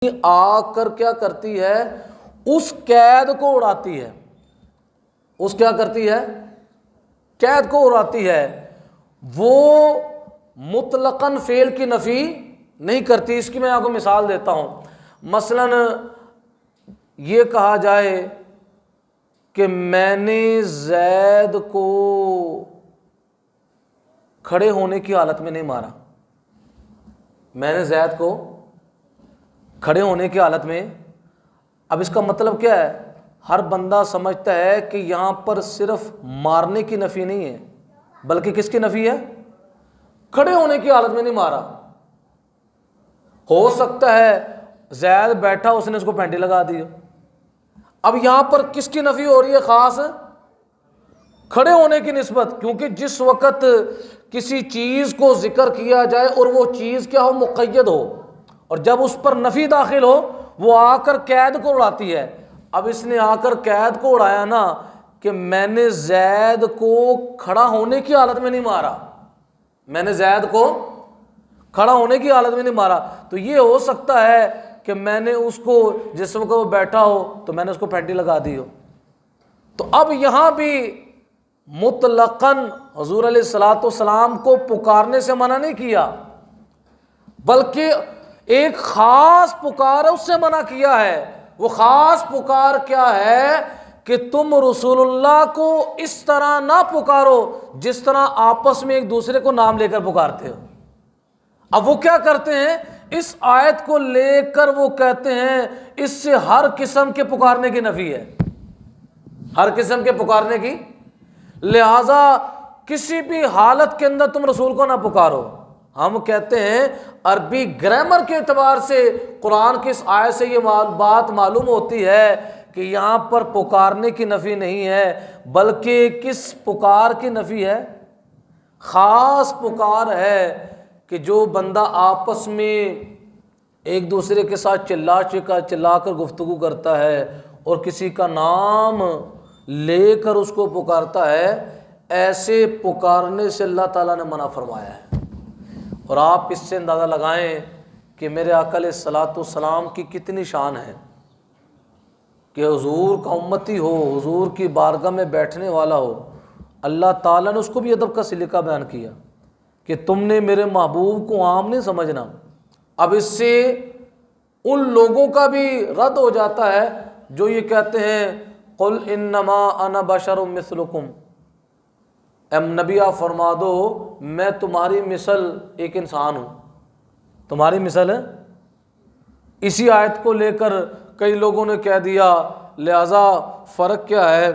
آ کر کیا کرتی ہے؟ اس قید کو اڑاتی ہے. اس کیا کرتی ہے؟ قید کو اڑاتی ہے. وہ مطلقاً فعل کی نفی نہیں کرتی. اس کی میں آپ کو مثال دیتا ہوں. مثلاً یہ کہا جائے کہ میں نے زید کو کھڑے ہونے کی حالت میں نہیں مارا. میں نے زید کو کھڑے ہونے کی حالت میں. اب اس کا مطلب کیا ہے؟ ہر بندہ سمجھتا ہے کہ یہاں پر صرف مارنے کی نفی نہیں ہے بلکہ کس کی نفی ہے؟ کھڑے ہونے کی حالت میں نہیں مارا. ہو سکتا ہے زید بیٹھا اس نے اس کو پینٹی لگا دی. اب یہاں پر کس کی نفی ہو رہی ہے؟ خاص کھڑے ہونے کی نسبت. کیونکہ جس وقت کسی چیز کو ذکر کیا جائے اور وہ چیز کیا ہو؟ مقید ہو. اور جب اس پر نفی داخل ہو وہ آ کر قید کو اڑاتی ہے. اب اس نے آ کر قید کو اڑایا نا کہ میں نے زید کو کھڑا ہونے کی حالت میں نہیں مارا. میں نے زید کو کھڑا ہونے کی حالت میں نہیں مارا. تو یہ ہو سکتا ہے کہ میں نے اس کو جس وقت وہ بیٹھا ہو تو میں نے اس کو پینٹی لگا دی ہو. تو اب یہاں بھی مطلقاً حضور علیہ الصلوۃ والسلام کو پکارنے سے منع نہیں کیا بلکہ ایک خاص پکار ہے اس سے منع کیا ہے. وہ خاص پکار کیا ہے کہ تم رسول اللہ کو اس طرح نہ پکارو جس طرح آپس میں ایک دوسرے کو نام لے کر پکارتے ہو. اب وہ کیا کرتے ہیں؟ اس آیت کو لے کر وہ کہتے ہیں اس سے ہر قسم کے پکارنے کی نفی ہے. ہر قسم کے پکارنے کی. لہذا کسی بھی حالت کے اندر تم رسول کو نہ پکارو. ہم کہتے ہیں عربی گرامر کے اعتبار سے قرآن کی اس آیت سے یہ بات معلوم ہوتی ہے کہ یہاں پر پکارنے کی نفی نہیں ہے بلکہ کس پکار کی نفی ہے؟ خاص پکار ہے کہ جو بندہ آپس میں ایک دوسرے کے ساتھ چلا کر گفتگو کرتا ہے اور کسی کا نام لے کر اس کو پکارتا ہے، ایسے پکارنے سے اللہ تعالیٰ نے منع فرمایا ہے. اور آپ اس سے اندازہ لگائیں کہ میرے آقا علیہ الصلوۃ والسلام کی کتنی شان ہے کہ حضور کا امتی ہو، حضور کی بارگاہ میں بیٹھنے والا ہو. اللہ تعالیٰ نے اس کو بھی ادب کا سلیقہ بیان کیا کہ تم نے میرے محبوب کو عام نہیں سمجھنا. اب اس سے ان لوگوں کا بھی رد ہو جاتا ہے جو یہ کہتے ہیں قل انما انا بشر مثلکم. اے نبی آپ فرما دو میں تمہاری مثل ایک انسان ہوں. تمہاری مثل ہے. اسی آیت کو لے کر کئی لوگوں نے کہہ دیا لہذا فرق کیا ہے؟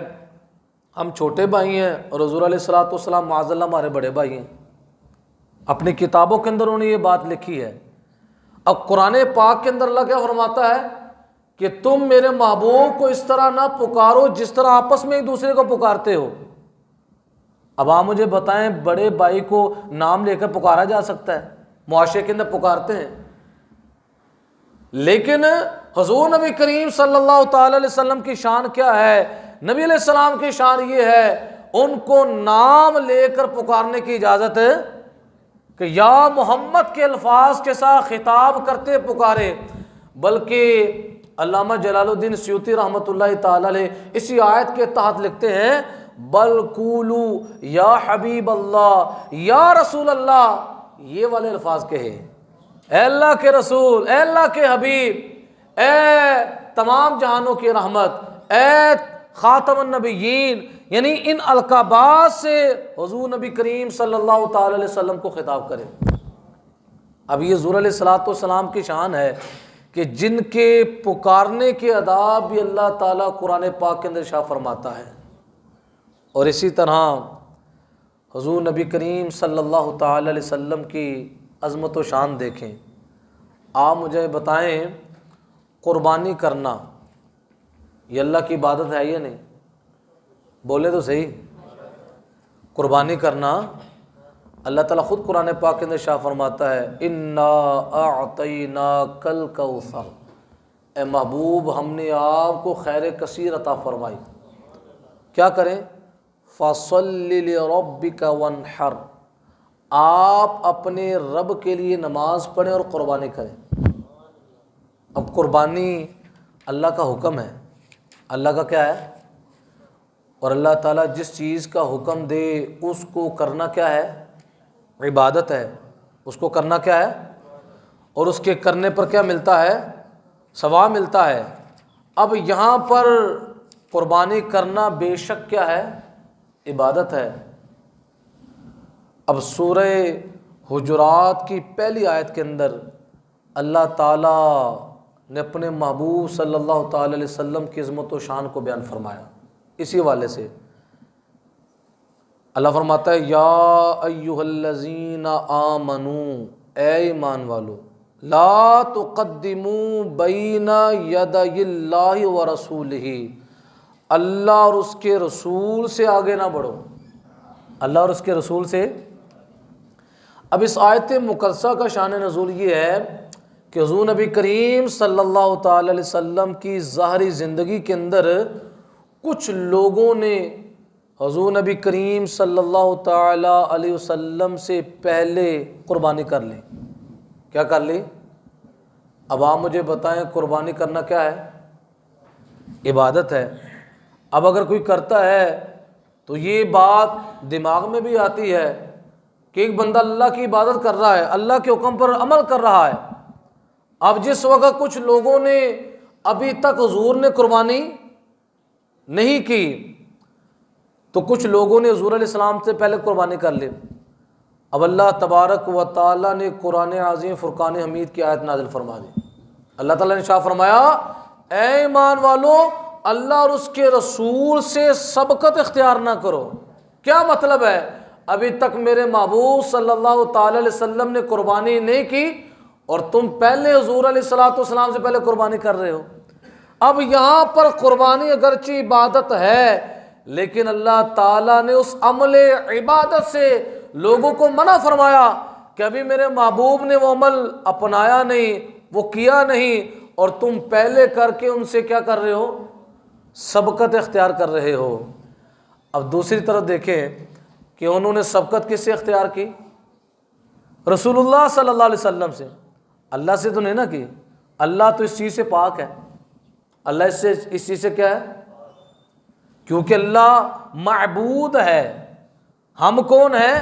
ہم چھوٹے بھائی ہیں اور حضور علیہ الصلوۃ والسلام معاذ اللہ ہمارے بڑے بھائی ہیں. اپنی کتابوں کے اندر انہوں نے یہ بات لکھی ہے. اب قرآن پاک کے اندر اللہ کیا فرماتا ہے کہ تم میرے محبوب کو اس طرح نہ پکارو جس طرح آپس میں ایک دوسرے کو پکارتے ہو. اب آپ مجھے بتائیں بڑے بھائی کو نام لے کر پکارا جا سکتا ہے؟ معاشرے کے اندر پکارتے ہیں. لیکن حضور نبی کریم صلی اللہ تعالی علیہ وسلم کی شان کیا ہے؟ نبی علیہ السلام کی شان یہ ہے ان کو نام لے کر پکارنے کی اجازت ہے کہ یا محمد کے الفاظ کے ساتھ خطاب کرتے پکارے. بلکہ علامہ جلال الدین سیوطی رحمۃ اللہ تعالی علیہ اسی آیت کے تحت لکھتے ہیں بل قولو یا حبیب اللہ یا رسول اللہ. یہ والے الفاظ کہے اے اللہ کے رسول، اے اللہ کے حبیب، اے تمام جہانوں کی رحمت، اے خاتم النبیین. یعنی ان القابات سے حضور نبی کریم صلی اللہ تعالی علیہ وسلم کو خطاب کرے. اب یہ حضور علیہ الصلوۃ والسلام کی شان ہے کہ جن کے پکارنے کے آداب بھی اللہ تعالیٰ قرآن پاک کے اندر ارشاد فرماتا ہے. اور اسی طرح حضور نبی کریم صلی اللہ تعالی علیہ وسلم کی عظمت و شان دیکھیں. آپ مجھے بتائیں قربانی کرنا یہ اللہ کی عبادت ہے یا نہیں؟ بولے تو صحیح. قربانی کرنا اللہ تعالیٰ خود قرآن پاک کے اندر ارشاد فرماتا ہے انا اعطیناک الکوثر. اے محبوب ہم نے آپ کو خیر کثیر عطا فرمائی. کیا کریں؟ فصل لربک وانحر. آپ اپنے رب کے لیے نماز پڑھیں اور قربانی کریں. اب قربانی اللہ کا حکم ہے، اللہ کا کیا ہے، اور اللہ تعالیٰ جس چیز کا حکم دے اس کو کرنا کیا ہے، عبادت ہے، اس کو کرنا کیا ہے، اور اس کے کرنے پر کیا ملتا ہے، ثواب ملتا ہے۔ اب یہاں پر قربانی کرنا بے شک کیا ہے، عبادت ہے۔ اب سورہ حجرات کی پہلی آیت کے اندر اللہ تعالیٰ نے اپنے محبوب صلی اللہ تعالی علیہ وسلم کی عظمت و شان کو بیان فرمایا۔ اسی والے سے اللہ فرماتا ہے یا ایھا الذین آمنو، اے ایمان والو، لا تقدموا بین یدی اللہ ورسولہ، اللہ اور اس کے رسول سے آگے نہ بڑھو، اللہ اور اس کے رسول سے۔ اب اس آیت مقدسہ کا شان نزول یہ ہے کہ حضور نبی کریم صلی اللہ تعالی علیہ وسلم کی ظاہری زندگی کے اندر کچھ لوگوں نے حضور نبی کریم صلی اللہ تعالی علیہ وسلم سے پہلے قربانی کر لی۔ کیا کر لی؟ اب آپ مجھے بتائیں قربانی کرنا کیا ہے؟ عبادت ہے۔ اب اگر کوئی کرتا ہے تو یہ بات دماغ میں بھی آتی ہے کہ ایک بندہ اللہ کی عبادت کر رہا ہے، اللہ کے حکم پر عمل کر رہا ہے۔ اب جس وقت کچھ لوگوں نے ابھی تک حضور نے قربانی نہیں کی تو کچھ لوگوں نے حضور علیہ السلام سے پہلے قربانی کر لی۔ اب اللہ تبارک و تعالیٰ نے قرآن عظیم فرقان حمید کی آیت نازل فرما دی۔ اللہ تعالیٰ نے شاہ فرمایا اے ایمان والو، اللہ اور اس کے رسول سے سبقت اختیار نہ کرو۔ کیا مطلب ہے؟ ابھی تک میرے محبوب صلی اللہ تعالی علیہ وسلم نے قربانی نہیں کی اور تم پہلے حضور علیہ الصلوۃ والسلام سے پہلے قربانی کر رہے ہو۔ اب یہاں پر قربانی اگرچہ عبادت ہے لیکن اللہ تعالیٰ نے اس عمل عبادت سے لوگوں کو منع فرمایا کہ ابھی میرے محبوب نے وہ عمل اپنایا نہیں، وہ کیا نہیں، اور تم پہلے کر کے ان سے کیا کر رہے ہو؟ سبقت اختیار کر رہے ہو۔ اب دوسری طرف دیکھیں کہ انہوں نے سبقت کس سے اختیار کی؟ رسول اللہ صلی اللہ علیہ وسلم سے۔ اللہ سے تو نہیں نہ کی، اللہ تو اس چیز سے پاک ہے، اللہ اس چیز سے کیا ہے؟ کیونکہ اللہ معبود ہے، ہم کون ہیں؟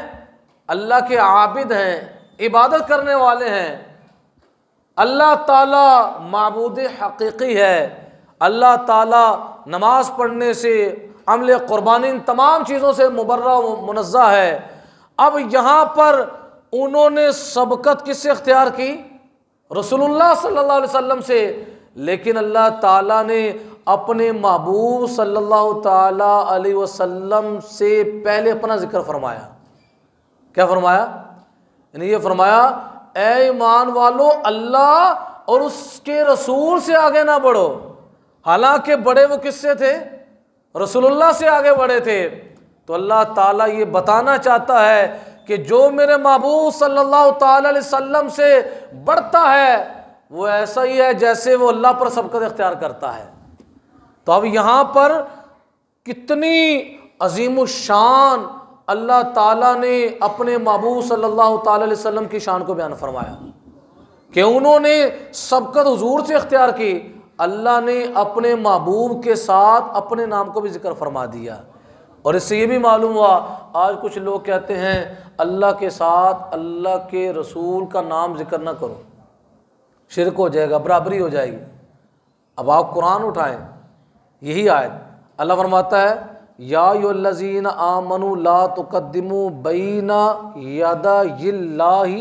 اللہ کے عابد ہیں، عبادت کرنے والے ہیں۔ اللہ تعالیٰ معبود حقیقی ہے، اللہ تعالیٰ نماز پڑھنے سے، عمل قربانی، ان تمام چیزوں سے مبرہ و منزہ ہے۔ اب یہاں پر انہوں نے سبقت کس سے اختیار کی؟ رسول اللہ صلی اللہ علیہ وسلم سے، لیکن اللہ تعالیٰ نے اپنے محبوب صلی اللہ تعالی علیہ وسلم سے پہلے اپنا ذکر فرمایا۔ کیا فرمایا؟ یعنی یہ فرمایا اے ایمان والو، اللہ اور اس کے رسول سے آگے نہ بڑھو۔ حالانکہ بڑے وہ کس سے تھے؟ رسول اللہ سے آگے بڑھے تھے۔ تو اللہ تعالیٰ یہ بتانا چاہتا ہے کہ جو میرے محبوب صلی اللہ تعالی علیہ وسلم سے بڑھتا ہے وہ ایسا ہی ہے جیسے وہ اللہ پر سبقت اختیار کرتا ہے۔ تو اب یہاں پر کتنی عظیم الشان اللہ تعالیٰ نے اپنے محبوب صلی اللہ تعالی علیہ وسلم کی شان کو بیان فرمایا کہ انہوں نے سبقت حضور سے اختیار کی۔ اللہ نے اپنے محبوب کے ساتھ اپنے نام کو بھی ذکر فرما دیا۔ اور اس سے یہ بھی معلوم ہوا، آج کچھ لوگ کہتے ہیں اللہ کے ساتھ اللہ کے رسول کا نام ذکر نہ کرو، شرک ہو جائے گا، برابری ہو جائے گی۔ اب آپ قرآن اٹھائیں، یہی آیت اللہ فرماتا ہے یا ایھا الذین آمنوا لا تقدموا بین یدی اللہ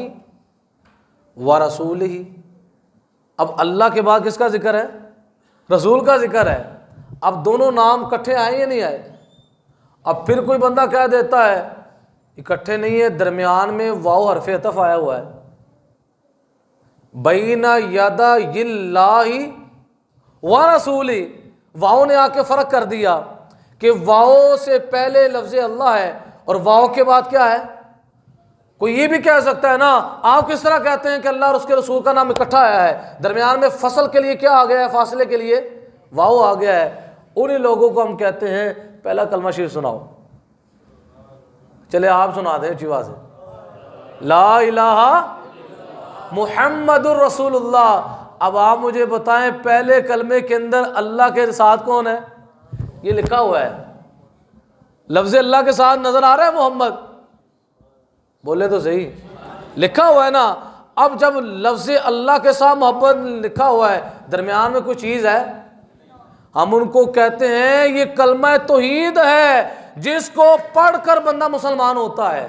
ورسولہ۔ اب اللہ کے بعد کس کا ذکر ہے؟ رسول کا ذکر ہے۔ اب دونوں نام اکٹھے آئے یا نہیں آئے؟ اب پھر کوئی بندہ کہہ دیتا ہے اکٹھے نہیں ہے، درمیان میں واو حرف عطف آیا ہوا ہے، بین یدی اللہ ورسولہ۔ واو نے آ کے فرق کر دیا کہ واو سے پہلے لفظ اللہ ہے اور واو کے بعد کیا ہے؟ کوئی یہ بھی کہہ سکتا ہے نا، آپ کس طرح کہتے ہیں کہ اللہ اور اس کے رسول کا نام اکٹھا آیا ہے، درمیان میں فصل کے لیے کیا آ گیا ہے؟ فاصلے کے لیے واو آ گیا ہے۔ انہی لوگوں کو ہم کہتے ہیں پہلا کلمہ شریف سناؤ، چلے آپ سنا دیں چیوا سے، لا الہ محمد الرسول اللہ۔ اب آپ مجھے بتائیں پہلے کلمے کے اندر اللہ کے ساتھ کون ہے؟ یہ لکھا ہوا ہے، لفظ اللہ کے ساتھ نظر آ رہا ہے محمد؟ بولے تو صحیح، لکھا ہوا ہے نا۔ اب جب لفظ اللہ کے ساتھ محبت لکھا ہوا ہے، درمیان میں کوئی چیز ہے، ہم ان کو کہتے ہیں یہ کلمہ توحید ہے، جس کو پڑھ کر بندہ مسلمان ہوتا ہے۔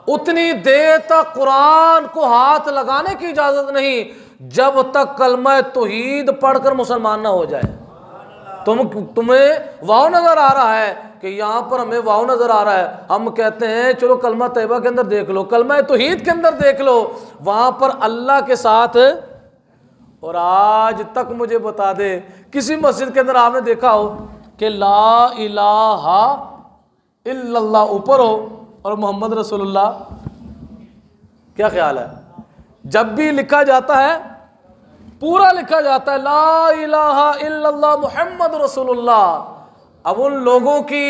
اتنی دیر تک قرآن کو ہاتھ لگانے کی اجازت نہیں جب تک کلمہ توحید پڑھ کر مسلمان نہ ہو جائے۔ تمہیں واو نظر آ رہا ہے کہ یہاں پر ہمیں واو نظر آ رہا ہے، ہم کہتے ہیں چلو کلمہ طیبہ کے اندر دیکھ لو، کلمہ توحید کے اندر دیکھ لو، وہاں پر اللہ کے ساتھ۔ اور آج تک مجھے بتا دے کسی مسجد کے اندر آپ نے دیکھا ہو کہ لا الہ الا اللہ اوپر ہو اور محمد رسول اللہ؟ کیا خیال ہے؟ جب بھی لکھا جاتا ہے پورا لکھا جاتا ہے لا الہ الا اللہ محمد رسول اللہ۔ اب ان لوگوں کی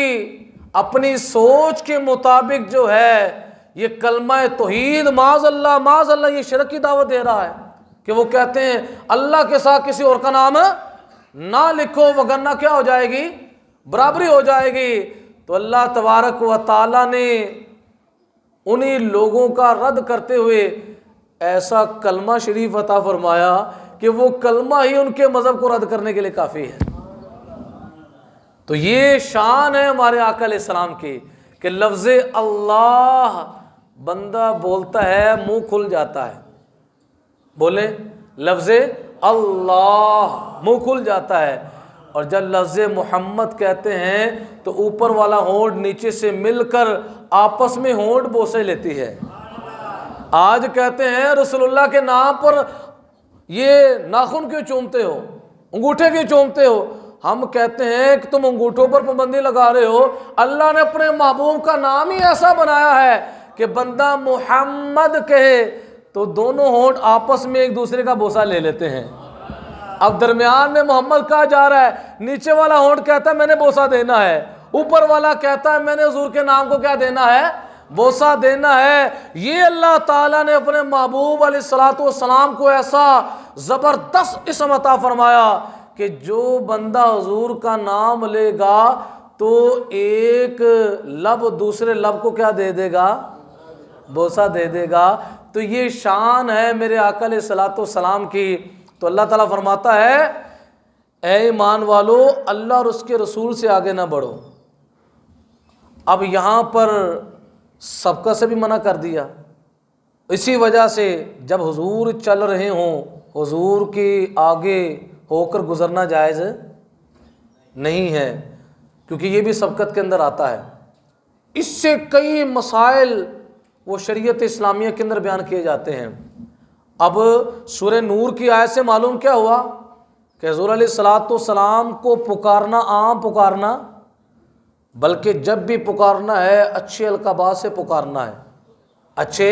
اپنی سوچ کے مطابق جو ہے یہ کلمہ توحید معاذ اللہ یہ شرک کی دعوت دے رہا ہے کہ وہ کہتے ہیں اللہ کے ساتھ کسی اور کا نام نہ لکھو وگرنہ کیا ہو جائے گی؟ برابری ہو جائے گی۔ تو اللہ تبارک و تعالی نے انہی لوگوں کا رد کرتے ہوئے ایسا کلمہ شریف عطا فرمایا کہ وہ کلمہ ہی ان کے مذہب کو رد کرنے کے لیے کافی ہے۔ تو یہ شان ہے ہمارے آقا علیہ السلام کی کہ لفظ اللہ بندہ بولتا ہے منہ کھل جاتا ہے، بولے لفظ اللہ منہ کھل جاتا ہے، اور جب لفظ محمد کہتے ہیں تو اوپر والا ہونٹ نیچے سے مل کر آپس میں ہونٹ بوسے لیتی ہے۔ آج کہتے ہیں رسول اللہ کے نام پر یہ ناخن کیوں چومتے ہو، انگوٹھے کیوں چومتے ہو؟ ہم کہتے ہیں کہ تم انگوٹھوں پر پابندی لگا رہے ہو، اللہ نے اپنے محبوب کا نام ہی ایسا بنایا ہے کہ بندہ محمد کہے تو دونوں ہونٹ آپس میں ایک دوسرے کا بوسہ لے لیتے ہیں۔ اب درمیان میں محمد کہا جا رہا ہے، نیچے والا ہونٹ کہتا ہے میں نے بوسہ دینا ہے، اوپر والا کہتا ہے میں نے حضور کے نام کو کیا دینا ہے؟ بوسہ دینا ہے۔ یہ اللہ تعالیٰ نے اپنے محبوب علیہ الصلوۃ والسلام کو ایسا زبردست اسم عطا فرمایا کہ جو بندہ حضور کا نام لے گا تو ایک لب دوسرے لب کو کیا دے دے گا؟ بوسہ دے دے گا۔ تو یہ شان ہے میرے آقا علیہ الصلوۃ والسلام کی۔ تو اللہ تعالیٰ فرماتا ہے اے ایمان والو اللہ اور اس کے رسول سے آگے نہ بڑھو۔ اب یہاں پر سبقت سے بھی منع کر دیا، اسی وجہ سے جب حضور چل رہے ہوں حضور کے آگے ہو کر گزرنا جائز نہیں ہے، کیونکہ یہ بھی سبقت کے اندر آتا ہے۔ اس سے کئی مسائل وہ شریعت اسلامیہ کے اندر بیان کیے جاتے ہیں۔ اب سورہ نور کی آیت سے معلوم کیا ہوا کہ حضور علیہ الصلوۃ والسلام کو پکارنا عام پکارنا، بلکہ جب بھی پکارنا ہے اچھے القابات سے پکارنا ہے۔ اچھے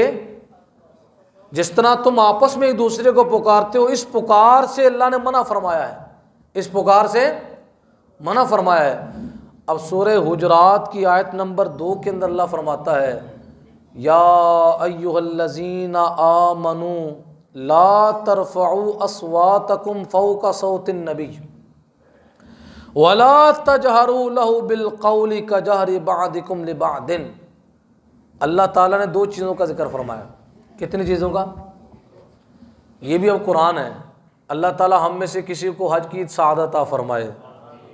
جس طرح تم آپس میں ایک دوسرے کو پکارتے ہو، اس پکار سے اللہ نے منع فرمایا ہے، اس پکار سے منع فرمایا ہے۔ اب سورہ حجرات کی آیت نمبر 2 کے اندر اللہ فرماتا ہے یا ایھا الذین آمنوا لا ترفعوا اصواتکم فوق صوت النبی ولا تجہروا لہ بالقول کجہر بعضکم لبعض۔ اللہ تعالیٰ نے 2 چیزوں کا ذکر فرمایا۔ کتنی چیزوں کا؟ یہ بھی اب قرآن ہے۔ اللہ تعالیٰ ہم میں سے کسی کو حج کی سعادت عطا فرمائے،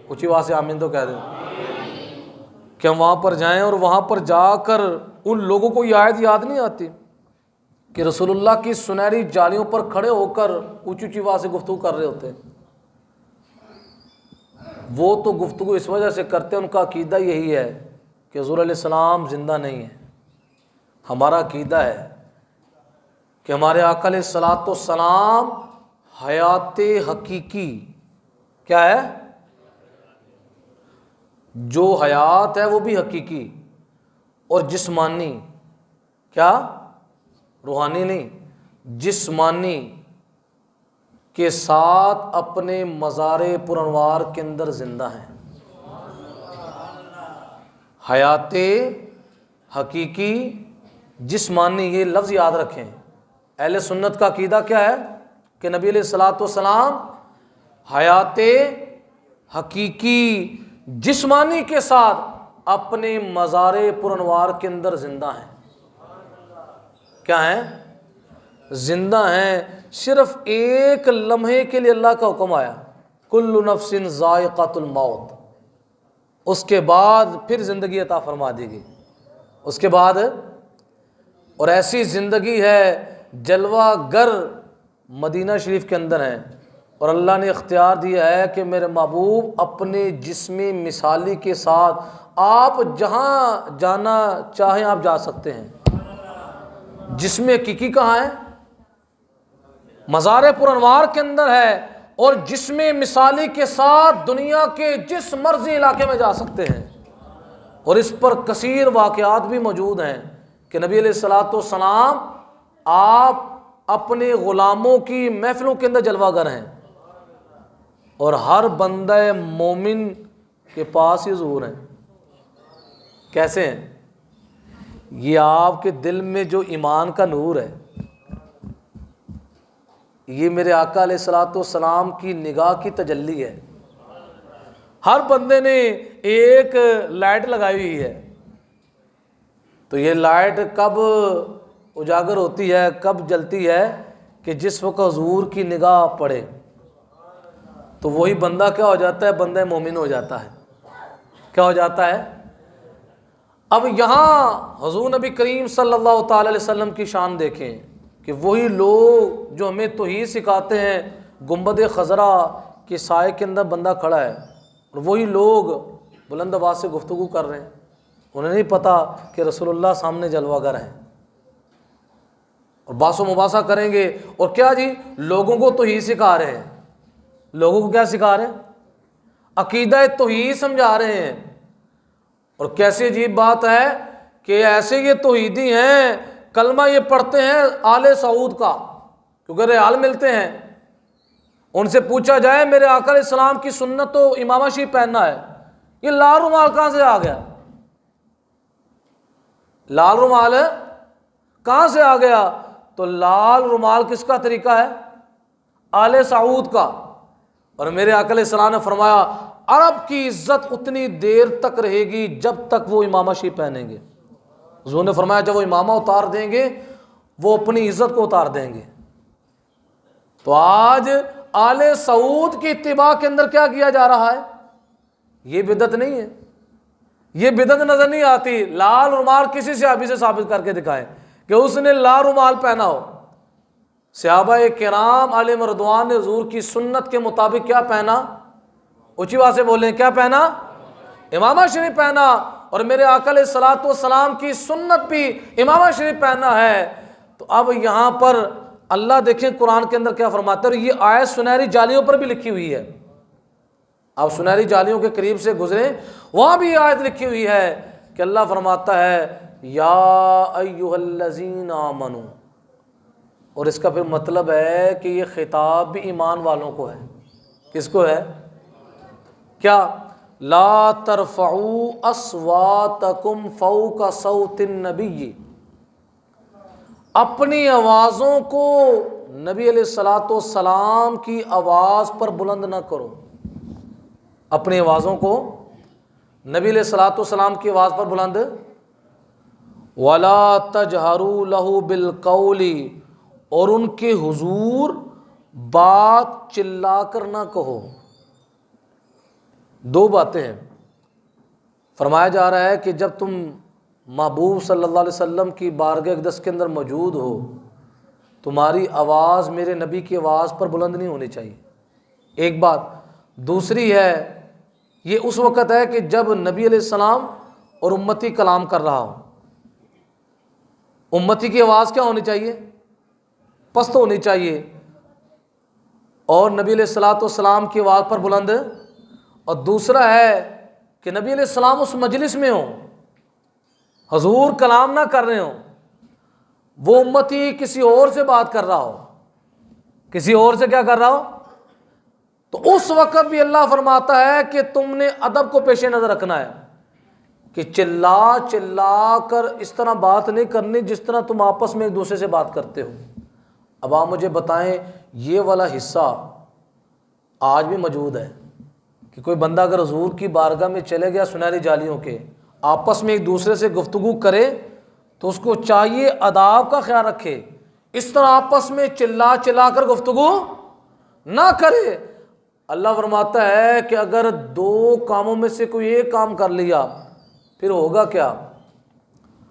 اونچی آواز سے آمین تو کہہ دیں کہ ہم وہاں پر جائیں اور وہاں پر جا کر ان لوگوں کو یہ آیت یاد نہیں آتی کہ رسول اللہ کی سنہری جالیوں پر کھڑے ہو کر اونچی اونچی آواز سے گفتگو کر رہے ہوتے ہیں۔ وہ تو گفتگو اس وجہ سے کرتے ہیں، ان کا عقیدہ یہی ہے کہ حضور علیہ السلام زندہ نہیں ہے۔ ہمارا عقیدہ ہے کہ ہمارے آقا علیہ الصلوۃ والسلام حیات حقیقی کیا ہے؟ جو حیات ہے وہ بھی حقیقی، اور جسمانی کیا؟ روحانی نہیں، جسمانی کے ساتھ اپنے مزار پرانوار کے اندر زندہ ہیں۔ حیات حقیقی جسمانی، یہ لفظ یاد رکھیں۔ اہل سنت کا عقیدہ کیا ہے کہ نبی علیہ الصلوۃ والسلام حیات حقیقی جسمانی کے ساتھ اپنے مزار پرانوار کے اندر زندہ ہیں. کیا ہیں؟ زندہ ہیں. صرف ایک لمحے کے لیے اللہ کا حکم آیا کل نفس ذائقۃ الموت، اس کے بعد پھر زندگی عطا فرما دی گئی. اس کے بعد اور ایسی زندگی ہے جلوہ گر مدینہ شریف کے اندر ہیں، اور اللہ نے اختیار دیا ہے کہ میرے محبوب اپنے جسم مثالی کے ساتھ آپ جہاں جانا چاہیں آپ جا سکتے ہیں. جسم حقیقی کہاں ہے؟ مزار پرانوار کے اندر ہے، اور جسم مثالی کے ساتھ دنیا کے جس مرضی علاقے میں جا سکتے ہیں. اور اس پر کثیر واقعات بھی موجود ہیں کہ نبی علیہ الصلوۃ والسلام آپ اپنے غلاموں کی محفلوں کے اندر جلوہ گر ہیں، اور ہر بندہ مومن کے پاس ہی ظہور ہیں. کیسے ہیں؟ یہ آپ کے دل میں جو ایمان کا نور ہے، یہ میرے آقا علیہ الصلوۃ والسلام کی نگاہ کی تجلی ہے. ہر بندے نے ایک لائٹ لگائی ہوئی ہے، تو یہ لائٹ کب اجاگر ہوتی ہے، کب جلتی ہے کہ جس وقت حضور کی نگاہ پڑے تو وہی بندہ کیا ہو جاتا ہے؟ بندہ مومن ہو جاتا ہے. کیا ہو جاتا ہے؟ اب یہاں حضور نبی کریم صلی اللہ تعالی علیہ وسلم کی شان دیکھیں کہ وہی لوگ جو ہمیں توحید سکھاتے ہیں، گنبد خضرا کے سائے کے اندر بندہ کھڑا ہے، اور وہی لوگ بلند آواز سے گفتگو کر رہے ہیں. انہیں نہیں پتا کہ رسول اللہ سامنے جلوہ گر ہیں، اور باس و مباحثہ کریں گے. اور کیا جی؟ لوگوں کو توحید سکھا رہے ہیں. لوگوں کو کیا سکھا رہے ہیں؟ عقیدہ توحید سمجھا رہے ہیں. اور کیسی عجیب بات ہے کہ ایسے یہ توحیدی ہیں، کلمہ یہ پڑھتے ہیں آل سعود کا، کیونکہ ریال ملتے ہیں. ان سے پوچھا جائے میرے آقا علیہ السلام کی سنت تو امامہ شریف پہننا ہے، یہ لال رومال کہاں سے آ گیا؟ لال رومال کہاں سے آ گیا؟ تو لال رومال کس کا طریقہ ہے؟ آل سعود کا. اور میرے آقا علیہ السلام نے فرمایا عرب کی عزت اتنی دیر تک رہے گی جب تک وہ امامہ شریف پہنیں گے. حضور نے فرمایا جب وہ امامہ اتار دیں گے وہ اپنی عزت کو اتار دیں گے. تو آج آل سعود کی اتباع کے اندر کیا کیا جا رہا ہے؟ یہ بدعت نہیں ہے، یہ بدعت نظر نہیں آتی. لال رومال کسی صحابی سے ثابت کر کے دکھائیں کہ اس نے لال رومال پہنا ہو. صحابہ کرام علیہم رضوان نے حضور کی سنت کے مطابق کیا پہنا؟ اونچی آواز سے بولیں، کیا پہنا؟ امامہ شریف پہنا. اور میرے آقا علیہ الصلوۃ والسلام کی سنت بھی امامہ شریف پہنا ہے. تو اب یہاں پر اللہ دیکھیں قرآن کے اندر کیا فرماتا ہے، اور یہ آیت سنہری جالیوں پر بھی لکھی ہوئی ہے. آپ سنہری جالیوں کے قریب سے گزریں، وہاں بھی یہ آیت لکھی ہوئی ہے کہ اللہ فرماتا ہے یا ایھا الذین آمنو. اور اس کا پھر مطلب ہے کہ یہ خطاب بھی ایمان والوں کو ہے. کس کو ہے؟ کیا؟ لا ترفعوا اصواتکم فوق صوت النبی، اپنی آوازوں کو نبی علیہ الصلوۃ والسلام کی آواز پر بلند نہ کرو. اپنی آوازوں کو نبی علیہ الصلوۃ والسلام کی آواز پر بلند. ولا تجہروا لہ بالقول، اور ان کے حضور بات چلا کر نہ کہو. دو باتیں ہیں. فرمایا جا رہا ہے کہ جب تم محبوب صلی اللہ علیہ وسلم کی بارگاہ اقدس کے اندر موجود ہو، تمہاری آواز میرے نبی کی آواز پر بلند نہیں ہونی چاہیے. ایک بات. دوسری ہے یہ اس وقت ہے کہ جب نبی علیہ السلام اور امتی کلام کر رہا ہو. امتی کی آواز کیا ہونی چاہیے؟ پست ہونی چاہیے. اور نبی علیہ الصلوۃ والسلام کی آواز پر بلند. اور دوسرا ہے کہ نبی علیہ السلام اس مجلس میں ہوں، حضور کلام نہ کر رہے ہوں، وہ امتی کسی اور سے بات کر رہا ہو، کسی اور سے کیا کر رہا ہو، تو اس وقت بھی اللہ فرماتا ہے کہ تم نے ادب کو پیش نظر رکھنا ہے کہ چلا چلا کر اس طرح بات نہیں کرنی جس طرح تم آپس میں ایک دوسرے سے بات کرتے ہو. اب آپ مجھے بتائیں یہ والا حصہ آج بھی موجود ہے کہ کوئی بندہ اگر حضور کی بارگاہ میں چلے گیا سنہری جالیوں کے آپس میں ایک دوسرے سے گفتگو کرے تو اس کو چاہیے آداب کا خیال رکھے، اس طرح آپس میں چلا چلا کر گفتگو نہ کرے۔ اللہ فرماتا ہے کہ اگر دو کاموں میں سے کوئی ایک کام کر لیا پھر ہوگا کیا؟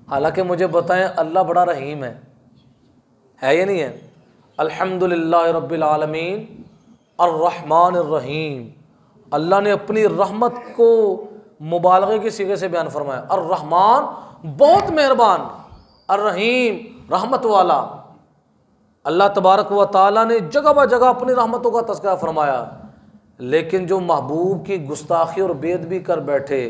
حالانکہ مجھے بتائیں اللہ بڑا رحیم ہے یا نہیں ہے؟ الحمدللہ رب العالمین الرحمن الرحیم، اللہ نے اپنی رحمت کو مبالغے کی صیغے سے بیان فرمایا، الرحمن بہت مہربان، الرحیم رحمت والا۔ اللہ تبارک و تعالیٰ نے جگہ بہ جگہ اپنی رحمتوں کا تذکرہ فرمایا، لیکن جو محبوب کی گستاخی اور بے ادبی کر بیٹھے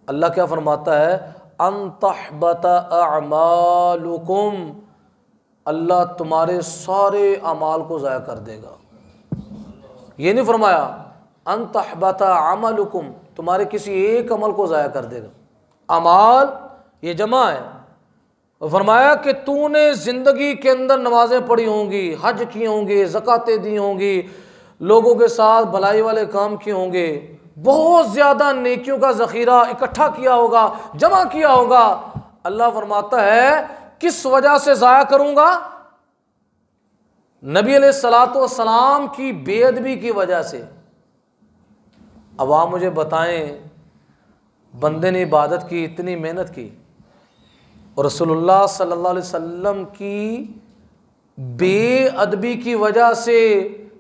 اللہ کیا فرماتا ہے؟ ان تحبط اعمالکم، اللہ تمہارے سارے اعمال کو ضائع کر دے گا۔ یہ نہیں فرمایا ان تحبط عملکم، تمہارے کسی ایک عمل کو ضائع کر دے گا۔ اعمال یہ جمع ہے، فرمایا کہ تو نے زندگی کے اندر نمازیں پڑھی ہوں گی، حج کی ہوں گی، زکاتیں دی ہوں گی، لوگوں کے ساتھ بھلائی والے کام کیے ہوں گے، بہت زیادہ نیکیوں کا ذخیرہ اکٹھا کیا ہوگا، جمع کیا ہوگا۔ اللہ فرماتا ہے کس وجہ سے ضائع کروں گا؟ نبی علیہ الصلوۃ والسلام کی بے ادبی کی وجہ سے۔ اب آپ مجھے بتائیں بندے نے عبادت کی، اتنی محنت کی، اور رسول اللہ صلی اللہ علیہ وسلم کی بے ادبی کی وجہ سے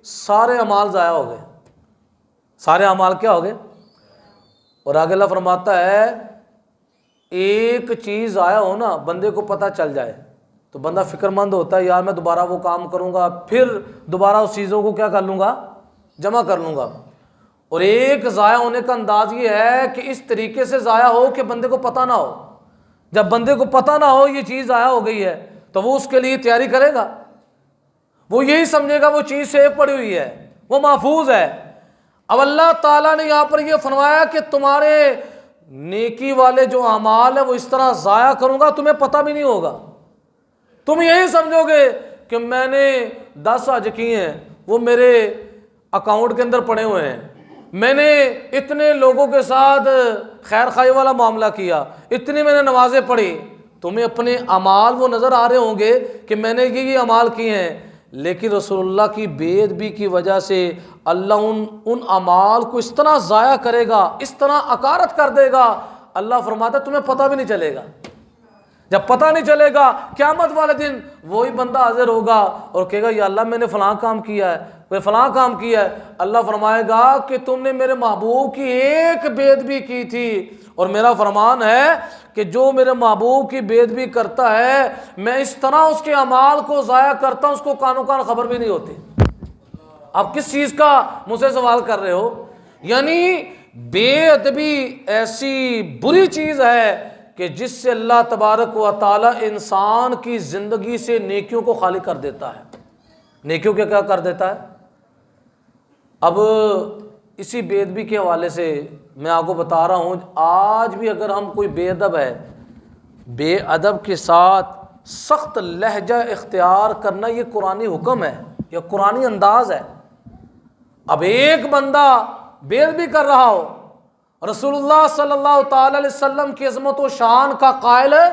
سارے اعمال ضائع ہو گئے۔ سارے اعمال کیا ہو گئے؟ اور آگے اللہ فرماتا ہے ایک چیز ضائع ہو نا، بندے کو پتہ چل جائے تو بندہ فکر مند ہوتا ہے، یار میں دوبارہ وہ کام کروں گا، پھر دوبارہ اس چیزوں کو کیا کر لوں گا؟ جمع کر لوں گا۔ اور ایک ضائع ہونے کا انداز یہ ہے کہ اس طریقے سے ضائع ہو کہ بندے کو پتہ نہ ہو۔ جب بندے کو پتہ نہ ہو یہ چیز ضائع ہو گئی ہے تو وہ اس کے لیے تیاری کرے گا، وہ یہی سمجھے گا وہ چیز سیو پڑی ہوئی ہے، وہ محفوظ ہے۔ اب اللہ تعالیٰ نے یہاں پر یہ فرمایا کہ تمہارے نیکی والے جو اعمال ہیں وہ اس طرح ضائع کروں گا، تمہیں پتہ بھی نہیں ہوگا، تم یہی سمجھو گے کہ میں نے 10 حج کیے ہیں، وہ میرے اکاؤنٹ کے اندر پڑے ہوئے ہیں، میں نے اتنے لوگوں کے ساتھ خیر خواہی والا معاملہ کیا، اتنی میں نے نمازیں پڑھی، تمہیں اپنے اعمال وہ نظر آ رہے ہوں گے کہ میں نے یہ اعمال کیے ہیں، لیکن رسول اللہ کی بے ادبی کی وجہ سے اللہ ان اعمال کو اس طرح ضائع کرے گا، اس طرح اکارت کر دے گا، اللہ فرماتا ہے تمہیں پتہ بھی نہیں چلے گا۔ جب پتہ نہیں چلے گا قیامت والے دن وہی بندہ حاضر ہوگا اور کہے گا یا اللہ میں نے فلاں کام کیا ہے، وہ فلاں کام کیا ہے۔ اللہ فرمائے گا کہ تم نے میرے محبوب کی ایک بے ادبی کی تھی، اور میرا فرمان ہے کہ جو میرے محبوب کی بے ادبی کرتا ہے میں اس طرح اس کے اعمال کو ضائع کرتا ہوں اس کو کانوں کان خبر بھی نہیں ہوتی۔ آپ کس چیز کا مجھ سے سوال کر رہے ہو؟ یعنی بے ادبی ایسی بری چیز ہے کہ جس سے اللہ تبارک و تعالی انسان کی زندگی سے نیکیوں کو خالی کر دیتا ہے۔ نیکیوں کے کیا کر دیتا ہے؟ اب اسی بے ادبی کے حوالے سے میں آپ کو بتا رہا ہوں، آج بھی اگر ہم کوئی بے ادب ہے، بے ادب کے ساتھ سخت لہجہ اختیار کرنا یہ قرآنی حکم ہے، یہ قرآنی انداز ہے۔ اب ایک بندہ بے ادبی کر رہا ہو، رسول اللہ صلی اللہ تعالی علیہ وسلم کی عظمت و شان کا قائل ہے،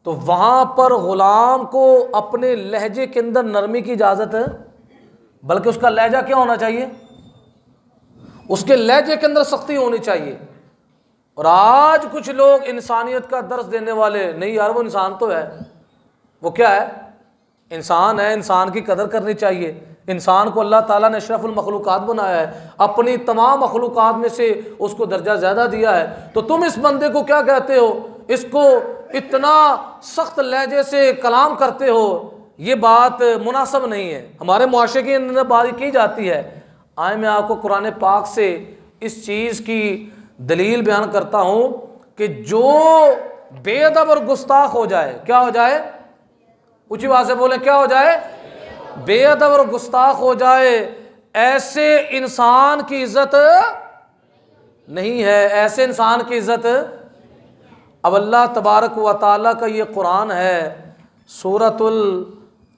تو وہاں پر غلام کو اپنے لہجے کے اندر نرمی کی اجازت ہے، بلکہ اس کا لہجہ کیا ہونا چاہیے؟ اس کے لہجے کے اندر سختی ہونی چاہیے۔ اور آج کچھ لوگ انسانیت کا درس دینے والے، نہیں یار وہ انسان تو ہے، وہ کیا ہے؟ انسان ہے، انسان کی قدر کرنی چاہیے، انسان کو اللہ تعالیٰ نے اشرف المخلوقات بنایا ہے، اپنی تمام مخلوقات میں سے اس کو درجہ زیادہ دیا ہے، تو تم اس بندے کو کیا کہتے ہو؟ اس کو اتنا سخت لہجے سے کلام کرتے ہو، یہ بات مناسب نہیں ہے۔ ہمارے معاشرے کے اندر بات کی جاتی ہے۔ آئے میں آپ کو قرآن پاک سے اس چیز کی دلیل بیان کرتا ہوں کہ جو بے ادب اور گستاخ ہو جائے، کیا ہو جائے؟ اونچی آواز سے بولیں، کیا ہو جائے؟ بے ادب اور گستاخ ہو جائے، ایسے انسان کی عزت نہیں ہے، ایسے انسان کی عزت۔ اب اللہ تبارک و تعالیٰ کا یہ قرآن ہے، سورۃ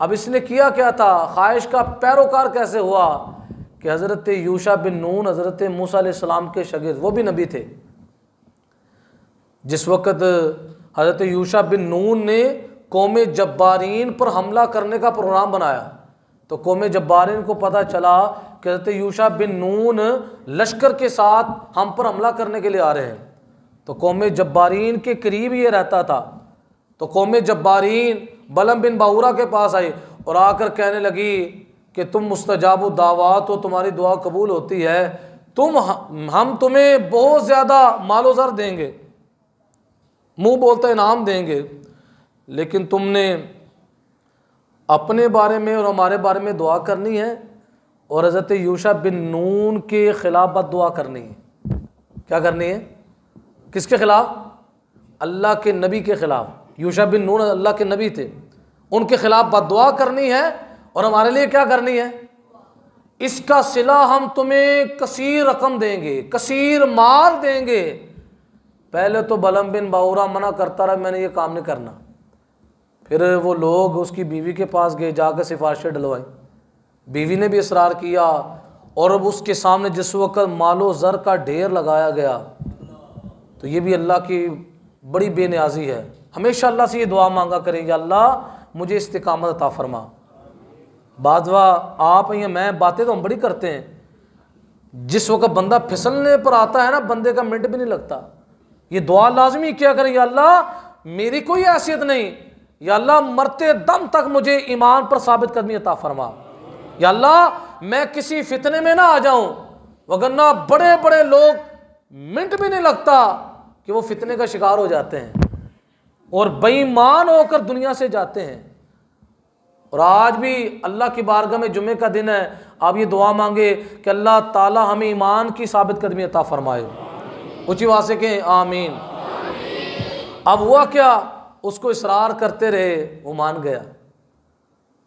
اب اس نے کیا کیا تھا، خواہش کا پیروکار کیسے ہوا کہ حضرت یوشع بن نون حضرت موسیٰ علیہ السلام کے شاگرد، وہ بھی نبی تھے. جس وقت حضرت یوشع بن نون نے قوم جبارین پر حملہ کرنے کا پروگرام بنایا تو قوم جبارین کو پتہ چلا کہ حضرت یوشع بن نون لشکر کے ساتھ ہم پر حملہ کرنے کے لیے آ رہے ہیں. تو قوم جبارین کے قریب یہ رہتا تھا. تو قوم جبارین بلم بن باورا کے پاس آئی اور آ کر کہنے لگی کہ تم مستجاب الدعوات ہو، تمہاری دعا قبول ہوتی ہے، ہم تمہیں بہت زیادہ مال و زر دیں گے، منہ بولتا انعام دیں گے، لیکن تم نے اپنے بارے میں اور ہمارے بارے میں دعا کرنی ہے اور حضرت یوشع بن نون کے خلاف بد دعا کرنی ہے. کیا کرنی ہے؟ کس کے خلاف؟ اللہ کے نبی کے خلاف. یوشع بن نون اللہ کے نبی تھے، ان کے خلاف بد دعا کرنی ہے اور ہمارے لیے کیا کرنی ہے؟ اس کا صلہ ہم تمہیں کثیر رقم دیں گے، کثیر مال دیں گے. پہلے تو بلم بن باورا منع کرتا رہا، میں نے یہ کام نہیں کرنا. پھر وہ لوگ اس کی بیوی کے پاس گئے، جا کے سفارشیں ڈلوائیں. بیوی نے بھی اصرار کیا اور اب اس کے سامنے جس وقت مال و زر کا ڈھیر لگایا گیا تو یہ بھی اللہ کی بڑی بے نیازی ہے. ہمیشہ اللہ سے یہ دعا مانگا کریں، یا اللہ مجھے استقامت عطا فرما. بعض آپ یا میں باتیں تو ہم بڑی کرتے ہیں، جس وقت بندہ پھسلنے پر آتا ہے نا، بندے کا منٹ بھی نہیں لگتا. یہ دعا لازمی کیا کریں، یا اللہ میری کوئی حیثیت نہیں، یا اللہ مرتے دم تک مجھے ایمان پر ثابت قدمی عطا فرما. یا اللہ میں کسی فتنے میں نہ آ جاؤں، وگرنہ بڑے بڑے لوگ منٹ بھی نہیں لگتا کہ وہ فتنے کا شکار ہو جاتے ہیں اور بے ایمان ہو کر دنیا سے جاتے ہیں. اور آج بھی اللہ کی بارگاہ میں جمعے کا دن ہے، آپ یہ دعا مانگے کہ اللہ تعالی ہمیں ایمان کی ثابت قدمی عطا فرمائے. اونچی آواز سے کہیں آمین. اب ہوا کیا، اس کو اصرار کرتے رہے، وہ مان گیا.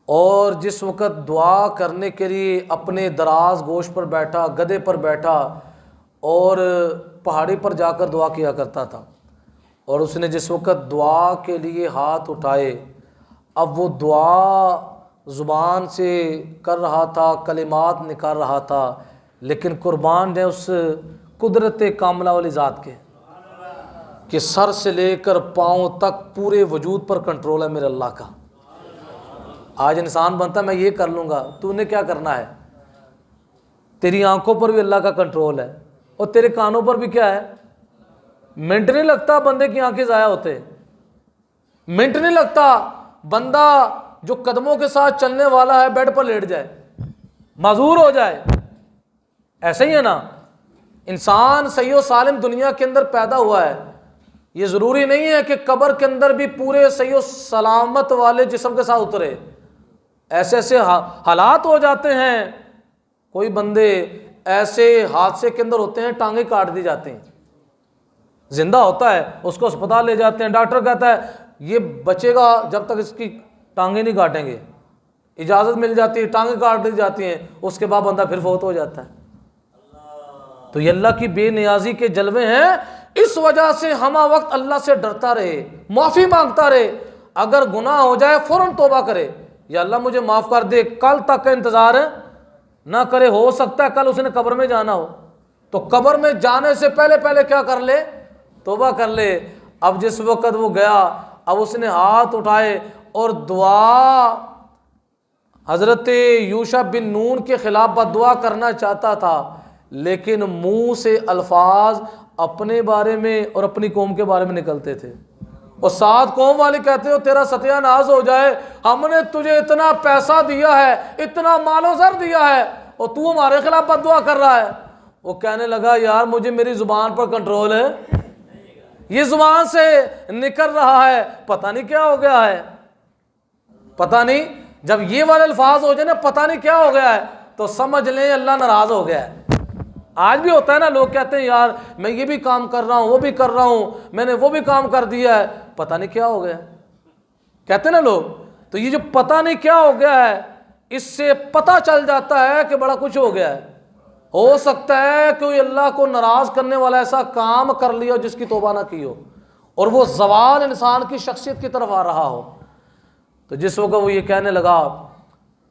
اور جس وقت دعا کرنے کے لیے اپنے دراز گوشت پر بیٹھا، گدھے پر بیٹھا اور پہاڑی پر جا کر دعا کیا کرتا تھا، اور اس نے جس وقت دعا کے لیے ہاتھ اٹھائے، اب وہ دعا زبان سے کر رہا تھا، کلمات نکال رہا تھا، لیکن قربان ہے اس قدرت کاملہ والی ذات کے کہ سر سے لے کر پاؤں تک پورے وجود پر کنٹرول ہے میرے اللہ کا. آج انسان بنتا میں یہ کر لوں گا، تو نے کیا کرنا ہے؟ تیری آنکھوں پر بھی اللہ کا کنٹرول ہے اور تیرے کانوں پر بھی کیا ہے؟ منٹ نہیں لگتا بندے کی آنکھیں ضائع ہوتے، منٹ نہیں لگتا بندہ جو قدموں کے ساتھ چلنے والا ہے بیڈ پر لیٹ جائے، معذور ہو جائے. ایسا ہی ہے نا، انسان صحیح و سالم دنیا کے اندر پیدا ہوا ہے، یہ ضروری نہیں ہے کہ قبر کے اندر بھی پورے صحیح و سلامت والے جسم کے ساتھ اترے. ایسے ایسے حالات ہو جاتے ہیں، کوئی بندے ایسے حادثے کے اندر ہوتے ہیں ٹانگیں کاٹ دی جاتی ہیں، زندہ ہوتا ہے اس کو اسپتال لے جاتے ہیں، ڈاکٹر کہتا ہے یہ بچے گا جب تک اس کی ٹانگیں نہیں کاٹیں گے، اجازت مل جاتی ہے، ٹانگیں کاٹ دی جاتی ہیں، اس کے بعد بندہ پھر فوت ہو جاتا ہے. تو یہ اللہ کی بے نیازی کے جلوے ہیں. اس وجہ سے ہمہ وقت اللہ سے ڈرتا رہے، معافی مانگتا رہے. اگر گناہ ہو جائے فوراً توبہ کرے، یا اللہ مجھے معاف کر دے، کل تک کا انتظار نہ کرے. ہو سکتا ہے کل اس نے قبر میں جانا ہو، تو قبر میں جانے سے پہلے کیا کر لے؟ توبہ کر لے. اب جس وقت وہ گیا، اب اس نے ہاتھ اٹھائے اور دعا حضرت یوشع بن نون کے خلاف بد دعا کرنا چاہتا تھا، لیکن منہ سے الفاظ اپنے بارے میں اور اپنی قوم کے بارے میں نکلتے تھے. اور ساتھ قوم والے کہتے ہو تیرا ستیہ ناز ہو جائے، ہم نے تجھے اتنا پیسہ دیا ہے، اتنا مال و زر دیا ہے، اور تو ہمارے خلاف بد دعا کر رہا ہے. وہ کہنے لگا یار مجھے میری زبان پر کنٹرول ہے، یہ زبان سے نکل رہا ہے، پتہ نہیں کیا ہو گیا ہے، پتہ نہیں. جب یہ والے الفاظ ہو جائے نا پتہ نہیں کیا ہو گیا ہے، تو سمجھ لیں اللہ ناراض ہو گیا ہے. آج بھی ہوتا ہے نا، لوگ کہتے ہیں یار میں یہ بھی کام کر رہا ہوں، وہ بھی کر رہا ہوں، میں نے وہ بھی کام کر دیا ہے، پتہ نہیں کیا ہو گیا، کہتے ہیں نا لوگ. تو یہ جو پتہ نہیں کیا ہو گیا ہے، اس سے پتہ چل جاتا ہے کہ بڑا کچھ ہو گیا ہے. ہو سکتا ہے کوئی اللہ کو ناراض کرنے والا ایسا کام کر لیا جس کی توبہ نہ کی ہو، اور وہ زوال انسان کی شخصیت کی طرف آ رہا ہو. تو جس وقت وہ یہ کہنے لگا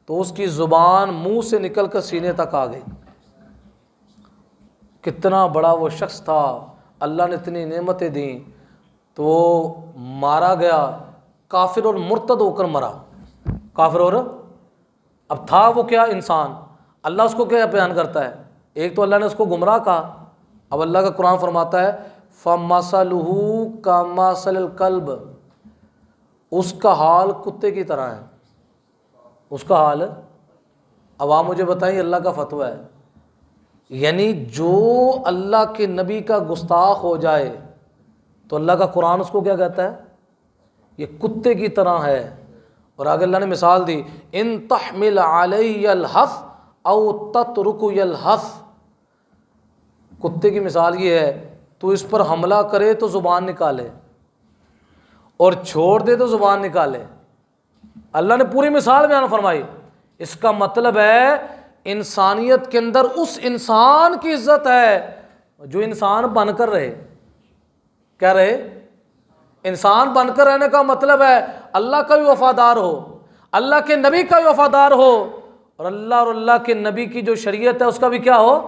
تو اس کی زبان منہ سے نکل کر سینے تک آ گئی. کتنا بڑا وہ شخص تھا، اللہ نے اتنی نعمتیں دیں، تو وہ مارا گیا، کافر اور مرتد ہو کر مرا. کافر اور اب تھا وہ کیا انسان. اللہ اس کو کیا بیان کرتا ہے، ایک تو اللہ نے اس کو گمراہ کہا. اب اللہ کا قرآن فرماتا ہے فَمَثَلُهُ كَمَثَلِ الْكَلْبِ، اس کا حال کتے کی طرح ہے. اس کا حال، اب آپ مجھے بتائیں اللہ کا فتویٰ ہے، یعنی جو اللہ کے نبی کا گستاخ ہو جائے تو اللہ کا قرآن اس کو کیا کہتا ہے، یہ کتے کی طرح ہے. اور آگے اللہ نے مثال دی ان تحمل علی الحث او تترک یلحث. کتے کی مثال یہ ہے، تو اس پر حملہ کرے تو زبان نکالے اور چھوڑ دے تو زبان نکالے. اللہ نے پوری مثال بیان فرمائی. اس کا مطلب ہے انسانیت کے اندر اس انسان کی عزت ہے جو انسان بن کر رہے. کیا رہے؟ انسان بن کر رہنے کا مطلب ہے اللہ کا بھی وفادار ہو، اللہ کے نبی کا بھی وفادار ہو، اور اللہ کے نبی کی جو شریعت ہے اس کا بھی کیا ہو،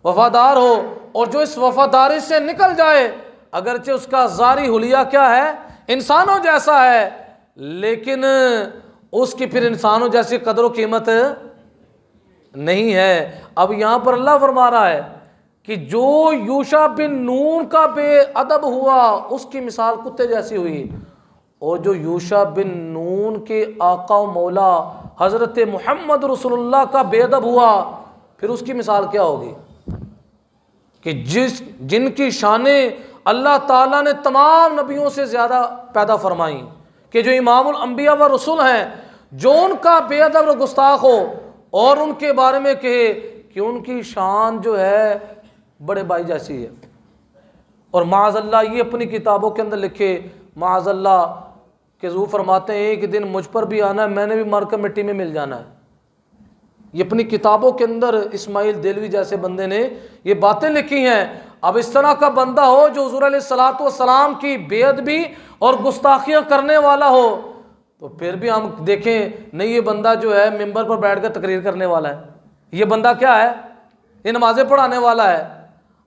وفادار ہو. اور جو اس وفاداری سے نکل جائے، اگرچہ اس کا ظاہری حلیہ کیا ہے، انسانوں جیسا ہے، لیکن اس کی پھر انسانوں جیسی قدر و قیمت نہیں ہے. اب یہاں پر اللہ فرما رہا ہے کہ جو یوشع بن نون کا بے ادب ہوا اس کی مثال کتے جیسی ہوئی، اور جو یوشع بن نون کے آقا و مولا حضرت محمد رسول اللہ کا بے ادب ہوا پھر اس کی مثال کیا ہوگی، کہ جن کی شانیں اللہ تعالیٰ نے تمام نبیوں سے زیادہ پیدا فرمائیں، کہ جو امام الانبیاء و رسول ہیں، جو ان کا بے ادب و گستاخ ہو اور ان کے بارے میں کہے کہ ان کی شان جو ہے بڑے بھائی جیسی ہے. اور معاذ اللہ یہ اپنی کتابوں کے اندر لکھے، معاذ اللہ کہ حضور فرماتے ہیں ایک دن مجھ پر بھی آنا ہے، میں نے بھی مر کر مٹی میں مل جانا ہے. یہ اپنی کتابوں کے اندر اسماعیل دہلوی جیسے بندے نے یہ باتیں لکھی ہیں. اب اس طرح کا بندہ ہو جو حضور علیہ الصلوۃ والسلام کی بے ادبی اور گستاخیاں کرنے والا ہو، تو پھر بھی ہم دیکھیں نہیں یہ بندہ جو ہے ممبر پر بیٹھ کر تقریر کرنے والا ہے. یہ بندہ کیا ہے، یہ نمازیں پڑھانے والا ہے،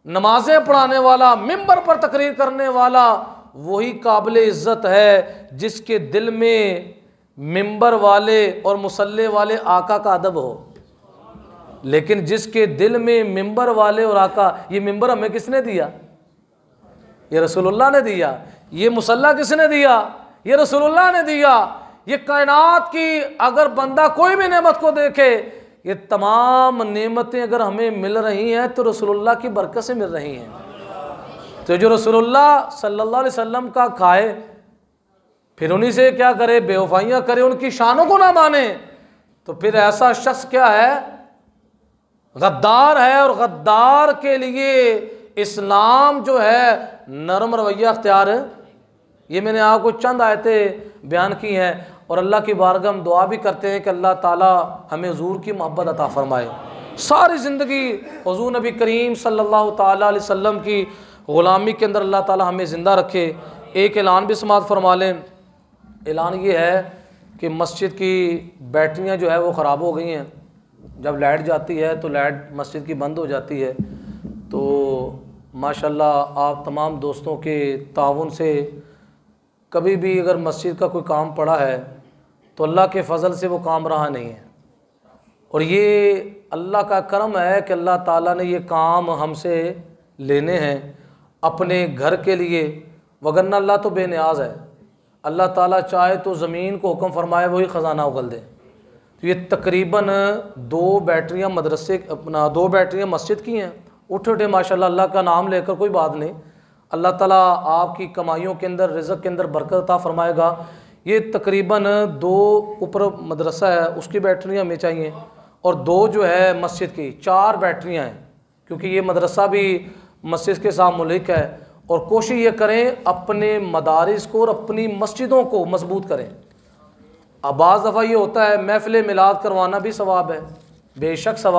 نمازیں پڑھانے والا، ممبر پر تقریر کرنے والا وہی قابل عزت ہے جس کے دل میں ممبر والے اور مصلی والے آقا کا ادب ہو. لیکن جس کے دل میں ممبر والے اور آقا، یہ ممبر ہمیں کس نے دیا، یہ رسول اللہ نے دیا. یہ مصلی کس نے دیا، یہ رسول اللہ نے دیا. یہ کائنات کی اگر بندہ کوئی بھی نعمت کو دیکھے، یہ تمام نعمتیں اگر ہمیں مل رہی ہیں تو رسول اللہ کی برکت سے مل رہی ہیں. تو جو رسول اللہ صلی اللہ علیہ وسلم کا کھائے پھر انہی سے کیا کرے، بے وفائیاں کرے، ان کی شانوں کو نہ مانے، تو پھر ایسا شخص کیا ہے، غدار ہے. اور غدار کے لیے اسلام جو ہے نرم رویہ اختیار ہے. یہ میں نے آپ کو چند آیتیں بیان کی ہیں، اور اللہ کی بارگاہ ہم دعا بھی کرتے ہیں کہ اللہ تعالی ہمیں حضور کی محبت عطا فرمائے. ساری زندگی حضور نبی کریم صلی اللہ تعالیٰ علیہ وسلم کی غلامی کے اندر اللہ تعالی ہمیں زندہ رکھے. ایک اعلان بھی سماعت فرما لیں. اعلان یہ ہے کہ مسجد کی بیٹریاں جو ہے وہ خراب ہو گئی ہیں. جب لائٹ جاتی ہے تو لائٹ مسجد کی بند ہو جاتی ہے. تو ماشاءاللہ آپ تمام دوستوں کے تعاون سے کبھی بھی اگر مسجد کا کوئی کام پڑا ہے تو اللہ کے فضل سے وہ کام رہا نہیں ہے. اور یہ اللہ کا کرم ہے کہ اللہ تعالیٰ نے یہ کام ہم سے لینے ہیں اپنے گھر کے لیے، وگرنہ اللہ تو بے نیاز ہے. اللہ تعالیٰ چاہے تو زمین کو حکم فرمائے وہی خزانہ اگل دے. تو یہ تقریباً 2 بیٹریاں مدرسے اپنا 2 بیٹریاں مسجد کی ہیں. اٹھے ماشاءاللہ اللہ کا نام لے کر کوئی بات نہیں. اللہ تعالیٰ آپ کی کمائیوں کے اندر رزق کے اندر برکت عطا فرمائے گا. یہ تقریباً 2 اوپر مدرسہ ہے اس کی بیٹریاں ہمیں چاہیے، اور 2 جو ہے مسجد کی 4 بیٹریاں ہیں، کیونکہ یہ مدرسہ بھی مسجد کے ساتھ ملک ہے. اور کوشش یہ کریں اپنے مدارس کو اور اپنی مسجدوں کو مضبوط کریں. اب بعض دفعہ یہ ہوتا ہے محفل میلاد کروانا بھی ثواب ہے، بے شک ثواب